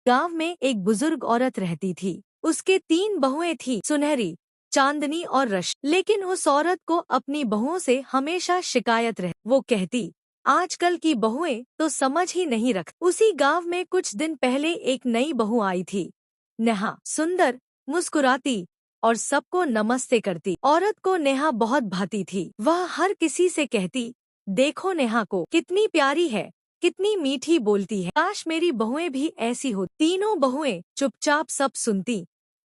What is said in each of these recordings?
गांव में एक बुजुर्ग औरत रहती थी। उसके 3 बहुएं थी, सुनहरी, चांदनी और रश। लेकिन उस औरत को अपनी बहुओं से हमेशा शिकायत रहे। वो कहती, आजकल की बहुएं तो समझ ही नहीं रख। उसी गांव में कुछ दिन पहले एक नई बहू आई थी, नेहा। सुंदर, मुस्कुराती और सबको नमस्ते करती। औरत को नेहा बहुत भाती थी। वह हर किसी से कहती, देखो नेहा को, कितनी प्यारी है, कितनी मीठी बोलती है। काश मेरी बहुएं भी ऐसी हो। तीनों बहुएं चुपचाप सब सुनती,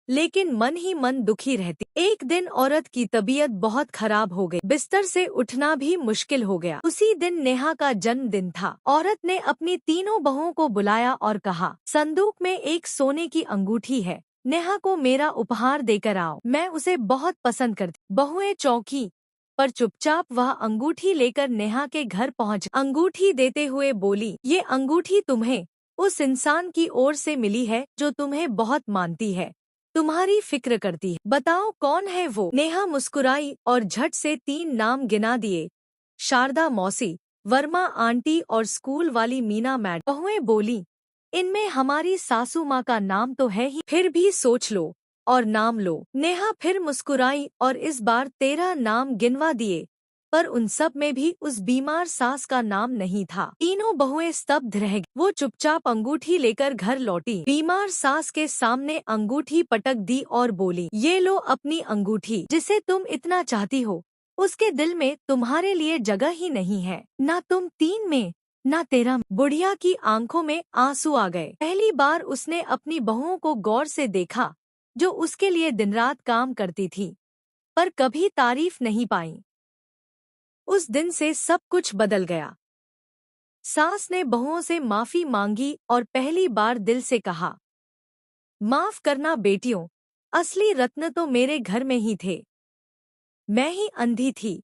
लेकिन मन ही मन दुखी रहती। एक दिन औरत की तबीयत बहुत खराब हो गई। बिस्तर से उठना भी मुश्किल हो गया। उसी दिन नेहा का जन्मदिन था। औरत ने अपनी तीनों बहुओं को बुलाया और कहा, संदूक में एक सोने की अंगूठी है, नेहा को मेरा उपहार देकर आओ, मैं उसे बहुत पसंद करती। बहुएं चौंकी, पर चुपचाप वह अंगूठी लेकर नेहा के घर पहुंच अंगूठी देते हुए बोली, ये अंगूठी तुम्हें उस इंसान की ओर से मिली है जो तुम्हें बहुत मानती है, तुम्हारी फिक्र करती है। बताओ कौन है वो? नेहा मुस्कुराई और झट से 3 नाम गिना दिए, शारदा मौसी, वर्मा आंटी और स्कूल वाली मीना मैडम। बहुएं बोली, इनमें हमारी सासू माँ का नाम तो है ही, फिर भी सोच लो और नाम लो। नेहा फिर मुस्कुराई और इस बार 13 नाम गिनवा दिए, पर उन सब में भी उस बीमार सास का नाम नहीं था। तीनों बहुएं स्तब्ध रह गईं। वो चुपचाप अंगूठी लेकर घर लौटी, बीमार सास के सामने अंगूठी पटक दी और बोली, ये लो अपनी अंगूठी, जिसे तुम इतना चाहती हो, उसके दिल में तुम्हारे लिए जगह ही नहीं है, ना तुम 3 में ना 13 में। बुढ़िया की आंखों में आंसू आ गए। पहली बार उसने अपनी बहुओं को गौर से देखा, जो उसके लिए दिन रात काम करती थी, पर कभी तारीफ नहीं पाई। उस दिन से सब कुछ बदल गया। सास ने बहुओं से माफी मांगी और पहली बार दिल से कहा, माफ करना बेटियों, असली रत्न तो मेरे घर में ही थे, मैं ही अंधी थी।